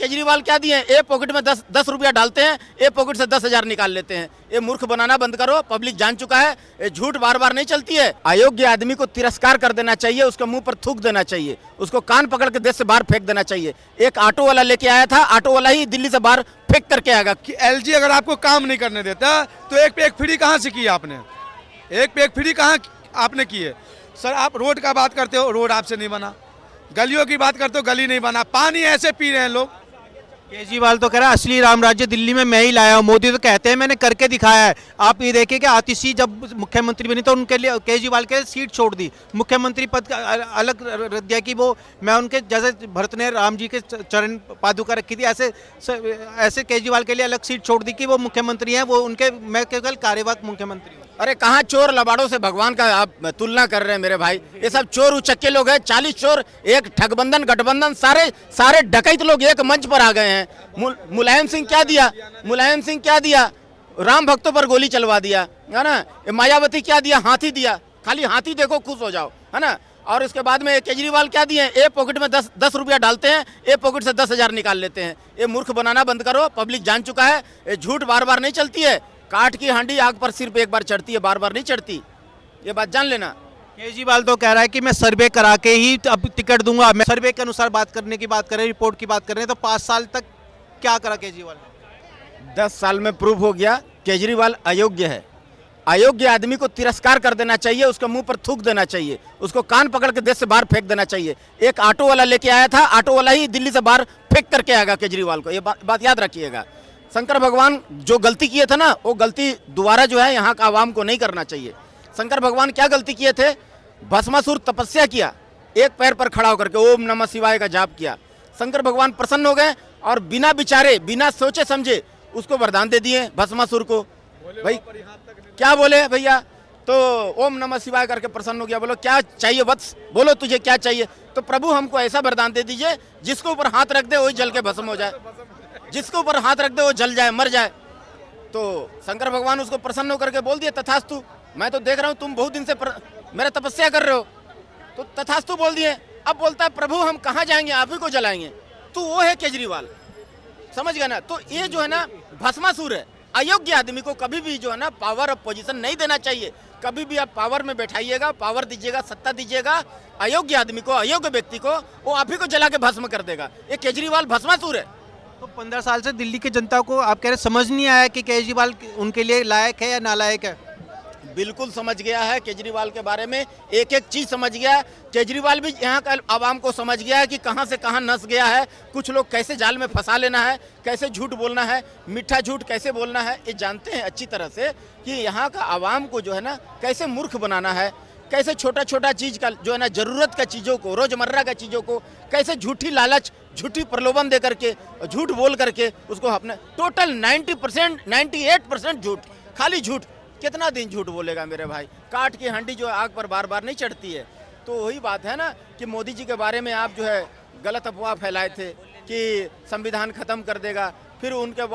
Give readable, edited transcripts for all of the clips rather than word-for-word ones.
केजरीवाल क्या दिए, ए पॉकेट में 10 रुपया डालते हैं, ए पॉकेट से 10,000 निकाल लेते हैं। ये मूर्ख बनाना बंद करो, पब्लिक जान चुका है, ये झूठ बार बार नहीं चलती है। अयोग्य आदमी को तिरस्कार कर देना चाहिए, उसके मुंह पर थूक देना चाहिए, उसको कान पकड़ के देश से बाहर फेंक देना चाहिए। एक ऑटो वाला लेके आया था, ऑटो वाला ही दिल्ली से बाहर फेंक करके आएगा। कि एलजी अगर आपको काम नहीं करने देता तो एक पे एक फ्री कहाँ से की आपने, एक पे एक फ्री कहाँ आपने की है? सर आप रोड का बात करते हो, रोड आपसे नहीं बना, गलियों की बात करते हो, गली नहीं बना, पानी ऐसे पी रहे हैं लोग। केजरीवाल तो कह रहा है असली राम राज्य दिल्ली में मैं ही लाया हूँ, मोदी तो कहते हैं मैंने करके दिखाया है। आप ये देखिए कि आतिशी जब मुख्यमंत्री बनी तो उनके लिए केजरीवाल के सीट छोड़ दी, मुख्यमंत्री पद का अलग रख दिया कि वो मैं उनके जैसे भरत ने राम जी के चरण पादुका रखी थी, ऐसे केजरीवाल के लिए अलग सीट छोड़ दी कि वो मुख्यमंत्री हैं, वो उनके मैं केवल कार्यवाहक मुख्यमंत्री हूँ। अरे कहाँ चोर लबाड़ों से भगवान का आप तुलना कर रहे हैं मेरे भाई? ये सब चोर उचक्के लोग हैं, 40 चोर, एक ठगबंधन गठबंधन, सारे डकैत लोग एक मंच पर आ गए हैं। मुलायम सिंह क्या दिया, मुलायम सिंह क्या दिया? राम भक्तों पर गोली चलवा दिया, है ना। मायावती क्या दिया? हाथी दिया, खाली हाथी देखो खुश हो जाओ, है ना। और उसके बाद में केजरीवाल क्या दिए, ए पॉकेट में 10 रुपया डालते हैं, ए पॉकेट से 10,000 निकाल लेते हैं। ये मूर्ख बनाना बंद करो, पब्लिक जान चुका है, ये झूठ बार बार नहीं चलती है। काठ की हांडी आग पर सिर्फ एक बार चढ़ती है, बार बार नहीं चढ़ती, ये बात जान लेना। केजरीवाल तो कह रहा है कि मैं सर्वे करा के ही अब टिकट दूंगा, मैं सर्वे के अनुसार बात करने की बात करें, रिपोर्ट की बात करें तो 5 साल तक क्या करा केजरीवाल ने? 10 साल में प्रूव हो गया केजरीवाल अयोग्य है। अयोग्य आदमी को तिरस्कार कर देना चाहिए, उसके मुंह पर थूक देना चाहिए, उसको कान पकड़ के देश से बाहर फेंक देना चाहिए। एक ऑटो वाला लेके आया था, ऑटो वाला ही दिल्ली से बाहर फेंक करके आएगा केजरीवाल को, ये बात याद रखिएगा। शंकर भगवान जो गलती किए थे ना, वो गलती दोबारा जो है यहाँ का आवाम को नहीं करना चाहिए। शंकर भगवान क्या गलती किए थे? भस्मासुर तपस्या किया, एक पैर पर खड़ा होकर के ओम नमः शिवाय का जाप किया। शंकर भगवान प्रसन्न हो गए और बिना विचारे, बिना सोचे समझे उसको वरदान दे दिए भस्मासुर को। भाई क्या बोले भैया? तो ओम नमः शिवाय करके प्रसन्न हो गया। बोलो क्या चाहिए वत्स, बोलो तुझे क्या चाहिए? तो प्रभु हमको ऐसा वरदान दे दीजिए जिसके ऊपर हाथ रख दे वही जल के भस्म हो जाए, जिसके ऊपर हाथ रख दे वो जल जाए, मर जाए। तो शंकर भगवान उसको प्रसन्न होकर के बोल दिए तथास्तु। मैं तो देख रहा हूँ तुम बहुत दिन से मेरा तपस्या कर रहे हो, तो तथास्तु बोल दिए। अब बोलता है प्रभु हम कहाँ जाएंगे, आप ही को जलाएंगे। तो वो है केजरीवाल, समझ गया ना। तो ये जो है ना भस्मासुर है। अयोग्य आदमी को कभी भी जो है ना पावर ऑफ पोजीशन नहीं देना चाहिए। कभी भी आप पावर में बैठाइएगा, पावर दीजिएगा, सत्ता दीजिएगा, अयोग्य आदमी को, अयोग्य व्यक्ति को, वो आप ही को जला के भस्म कर देगा। ये केजरीवाल भस्मासुर है। तो 15 साल से दिल्ली की जनता को आप कह रहे समझ नहीं आया कि केजरीवाल उनके लिए लायक है या नालायक है? बिल्कुल समझ गया है केजरीवाल के बारे में, एक एक चीज समझ गया है। केजरीवाल भी यहाँ का आवाम को समझ गया है कि कहाँ से कहाँ नस गया है, कुछ लोग कैसे जाल में फंसा लेना है, कैसे झूठ बोलना है, मीठा झूठ कैसे बोलना है, ये जानते हैं अच्छी तरह से कि यहाँ का आवाम को जो है ना कैसे मूर्ख बनाना है, कैसे छोटा छोटा चीज का जो है ना जरूरत का चीज़ों को, रोजमर्रा का चीज़ों को कैसे झूठी लालच, झूठी प्रलोभन दे करके, झूठ बोल करके उसको अपने टोटल 90%, 98% झूठ, खाली झूठ। कितना दिन झूठ बोलेगा मेरे भाई? काठ की हांडी जो आग पर बार बार नहीं चढ़ती है। तो वही बात है ना कि मोदी जी के बारे में आप जो है गलत अफवाह फैलाए थे कि संविधान खत्म कर देगा, फिर उनके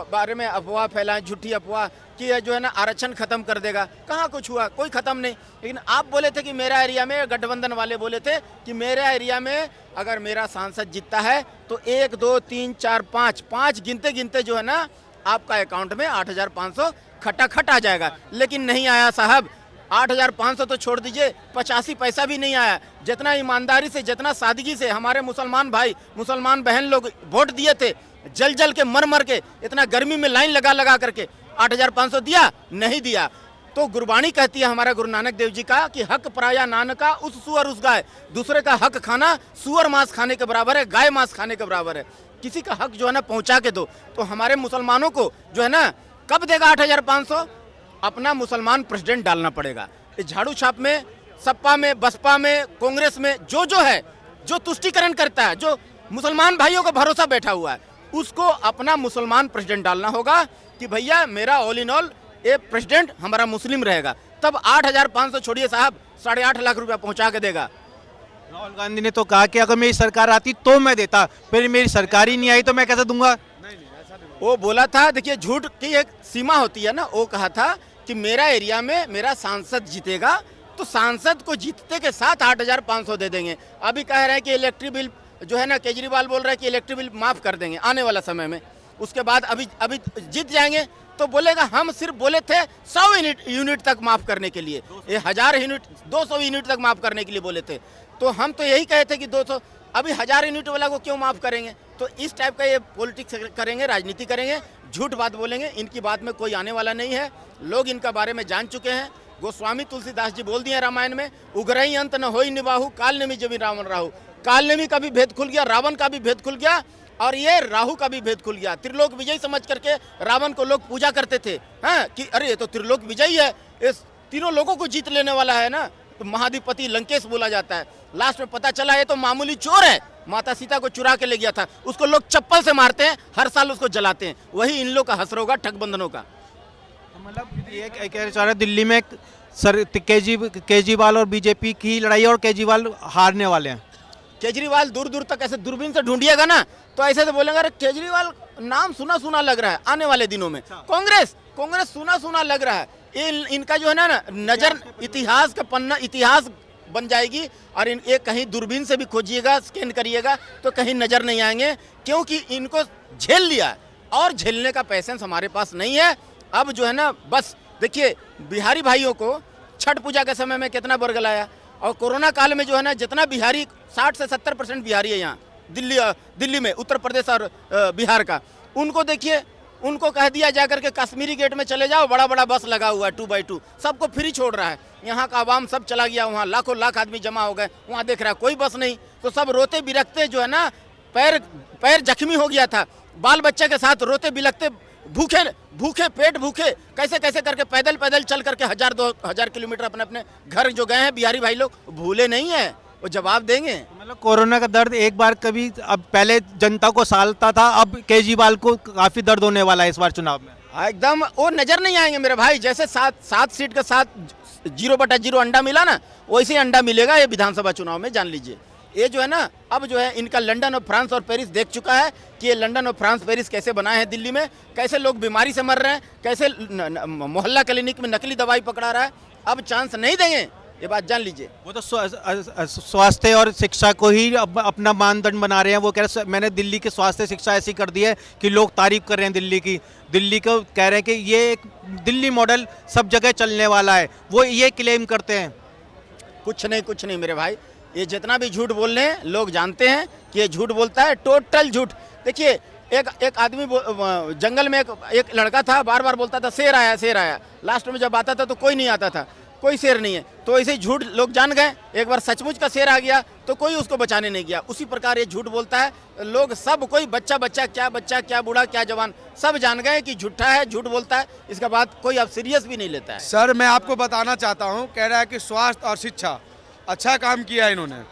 बारे में अफवाह फैलाएं, झूठी अफवाह कि जो है ना आरक्षण खत्म कर देगा। कहाँ कुछ हुआ? कोई खत्म नहीं। लेकिन आप बोले थे कि मेरा एरिया में, गठबंधन वाले बोले थे कि मेरा एरिया में अगर मेरा सांसद जीतता है तो 1 2 3 4 5 गिनते गिनते जो है ना आपका अकाउंट में 8,500 खटाखट आ जाएगा। लेकिन नहीं आया साहब, 8,500 तो छोड़ दीजिए, 85 पैसा भी नहीं आया। जितना ईमानदारी से, जितना सादगी से हमारे मुसलमान भाई, मुसलमान बहन लोग वोट दिए थे, जल जल के, मर मर के, इतना गर्मी में लाइन लगा लगा करके 8,500 दिया? नहीं दिया। तो गुरबाणी कहती है हमारा गुरु नानक देव जी का कि हक पराया नानका उस सुअर उस गाय। दूसरे का हक खाना सुअर मांस खाने के बराबर है, गाय मांस खाने के बराबर है। किसी का हक जो है ना पहुंचा के दो। तो हमारे मुसलमानों को जो है ना कब देगा 8,500? अपना मुसलमान प्रेसिडेंट डालना पड़ेगा। इस झाड़ू छाप में, सपा में, बसपा में, कांग्रेस में जो है, जो तुष्टीकरण करता है, जो मुसलमान भाइयों का भरोसा बैठा हुआ है, उसको अपना मुसलमान प्रेसिडेंट डालना होगा कि भैया मेरा ऑल इन ऑल ये प्रेसिडेंट हमारा मुस्लिम रहेगा। तब 8,500 छोड़िए साहब, 8.5 लाख रुपया पहुंचा के देगा। राहुल गांधी ने तो कहा कि अगर मेरी सरकार आती तो मैं देता, फिर मेरी सरकार ही नहीं आई तो मैं कैसे दूंगा? वो बोला था, देखिए झूठ की एक सीमा होती है ना। वो कहा था कि मेरा एरिया में मेरा सांसद जीतेगा तो सांसद को जीतते के साथ 8,500 दे देंगे। अभी कह रहे हैं कि इलेक्ट्रिक बिल जो है ना केजरीवाल बोल रहा है कि इलेक्ट्रिक बिल माफ़ कर देंगे आने वाला समय में। उसके बाद अभी अभी जीत जाएंगे तो बोलेगा हम सिर्फ बोले थे 100 यूनिट तक माफ़ करने के लिए, ये 1000 यूनिट 200 यूनिट तक माफ़ करने के लिए बोले थे। तो हम तो यही कहे थे कि 200, अभी 1000 यूनिट वाला को क्यों माफ़ करेंगे? तो इस टाइप का ये पॉलिटिक्स करेंगे, राजनीति करेंगे, झूठ बात बोलेंगे। इनकी बात में कोई आने वाला नहीं है, लोग इनका बारे में जान चुके हैं। गोस्वामी तुलसीदास जी बोल दिए रामायण में, उग्रही अंत न होई निबाहु, काल नेमी जबी रावण राहु। काल नेमी का भी भेद खुल गया, रावण का भी भेद खुल गया, और ये राहु का भी भेद खुल गया। त्रिलोक विजय समझ करके रावण को लोग पूजा करते थे, हाँ, कि अरे ये तो त्रिलोक विजयी है, इस तीनों लोगों को जीत लेने वाला है ना, तो महाधिपति लंकेश बोला जाता है। लास्ट में पता चला ये तो मामूली चोर है, माता सीता को चुरा के ले गया था, उसको लोग चप्पल से मारते हैं, हर साल उसको जलाते हैं। वही इन लोग का हसर होगा ठगबंधनों का। मतलब ये कह रहे दिल्ली में सर केजरीवाल और बीजेपी की लड़ाई है और केजरीवाल हारने वाले हैं। केजरीवाल दूर दूर तक ऐसे दूरबीन से ढूंढिएगा ना तो ऐसे तो बोलेंगे अरे केजरीवाल नाम सुना सुना लग रहा है। आने वाले दिनों में कांग्रेस सुना सुना लग रहा है। ये इनका जो है ना नजर इतिहास का पन्ना, इतिहास बन जाएगी। और ये कहीं दूरबीन से भी खोजिएगा, स्कैन करिएगा तो कहीं नजर नहीं आएंगे, क्योंकि इनको झेल लिया और झेलने का पैसेंस हमारे पास नहीं है। अब जो है ना बस देखिए, बिहारी भाइयों को छठ पूजा के समय में कितना बरगलाया, और कोरोना काल में जो है ना जितना बिहारी 60 से 70% बिहारी है यहाँ दिल्ली में, उत्तर प्रदेश और बिहार का, उनको देखिए, उनको कह दिया जाकर के कश्मीरी गेट में चले जाओ, बड़ा बड़ा बस लगा हुआ है 2x2, सबको फ्री छोड़ रहा है। यहाँ का आवाम सब चला गया, वहाँ लाखों लाख आदमी जमा हो गए, वहाँ देख रहा है कोई बस नहीं, तो सब रोते बिलखते जो है ना, पैर जख्मी हो गया था, बाल बच्चे के साथ रोते बिलखते, भूखे पेट भूखे, कैसे कैसे करके पैदल चल करके 1000-2000 किलोमीटर अपने अपने घर जो गए हैं बिहारी भाई लोग, भूले नहीं है, वो जवाब देंगे। मतलब कोरोना का दर्द एक बार कभी, अब पहले जनता को सालता था, अब केजरीवाल को काफी दर्द होने वाला है इस बार चुनाव में। एकदम वो नजर नहीं आएंगे मेरे भाई। जैसे 7 सीट के साथ 0/0 अंडा मिला ना, वैसे ही अंडा मिलेगा ये विधानसभा चुनाव में, जान लीजिए। ये जो है ना, अब जो है इनका लंदन और फ्रांस और पेरिस देख चुका है कि ये लंदन और फ्रांस पेरिस कैसे बनाए हैं दिल्ली में, कैसे लोग बीमारी से मर रहे हैं, कैसे मोहल्ला क्लिनिक में नकली दवाई पकड़ा रहा है। अब चांस नहीं देंगे, ये बात जान लीजिए। वो तो स्वास्थ्य और शिक्षा को ही अपना मानदंड बना रहे हैं। वो कह रहे हैं मैंने दिल्ली की स्वास्थ्य शिक्षा ऐसी कर दी है कि लोग तारीफ कर रहे हैं दिल्ली को कह रहे हैं कि ये एक दिल्ली मॉडल सब जगह चलने वाला है, वो ये क्लेम करते हैं। कुछ नहीं मेरे भाई, ये जितना भी झूठ बोल रहे हैं लोग जानते हैं कि ये झूठ बोलता है, टोटल झूठ। देखिए एक आदमी जंगल में एक लड़का था, बार बार बोलता था शेर आया, लास्ट में जब आता था तो कोई नहीं आता था, कोई शेर नहीं है, तो ऐसे ही झूठ लोग जान गए। एक बार सचमुच का शेर आ गया तो कोई उसको बचाने नहीं गया। उसी प्रकार ये झूठ बोलता है, लोग सब, कोई बच्चा क्या बूढ़ा क्या जवान, सब जान गए कि झूठा है, झूठ बोलता है। इसका बात कोई अब सीरियस भी नहीं लेता है। सर मैं आपको बताना चाहता हूँ, कह रहा है कि स्वास्थ्य और शिक्षा अच्छा काम किया है इन्होंने,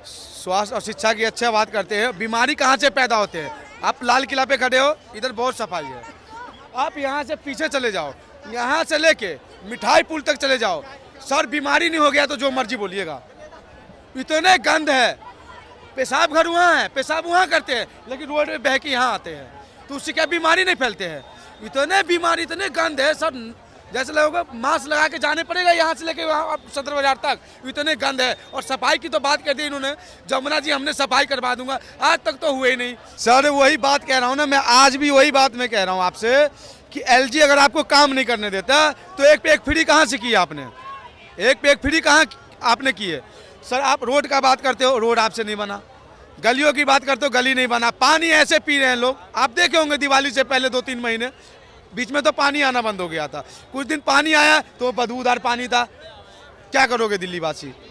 स्वास्थ्य और शिक्षा की अच्छा बात करते हैं। बीमारी कहाँ से पैदा होते हैं? आप लाल किला पे खड़े हो, इधर बहुत सफाई है, आप यहाँ से पीछे चले जाओ, यहाँ से लेके मिठाई पुल तक चले जाओ, सर बीमारी नहीं हो गया तो जो मर्जी बोलिएगा, इतने गंद है। पेशाब घर वहाँ है, पेशाब वहाँ करते हैं, लेकिन रोड में बह के यहाँ आते हैं, तो उससे क्या बीमारी नहीं फैलते हैं? इतने बीमारी, इतने गंद है सर, जैसे लोगों को मास्क लगा के जाने पड़ेगा यहाँ से लेके वहाँ सदर बाजार तक, इतने गंद है। और सफाई की तो बात कर दी इन्होंने, जमुना जी हमने सफाई करवा दूंगा, आज तक तो हुए ही नहीं। सर वही बात कह रहा हूँ ना, मैं आज भी वही बात मैं कह रहा हूँ आपसे कि एलजी अगर आपको काम नहीं करने देता तो एक पे एक फ्री कहाँ से की आपने? एक पे एक फ्री कहाँ आपने की है? सर आप रोड का बात करते हो, रोड आपसे नहीं बना, गलियों की बात करते हो, गली नहीं बना, पानी ऐसे पी रहे हैं लोग, आप देखे होंगे दिवाली से पहले 2-3 महीने बीच में तो पानी आना बंद हो गया था, कुछ दिन पानी आया तो बदबूदार पानी था। क्या करोगे दिल्ली वासी?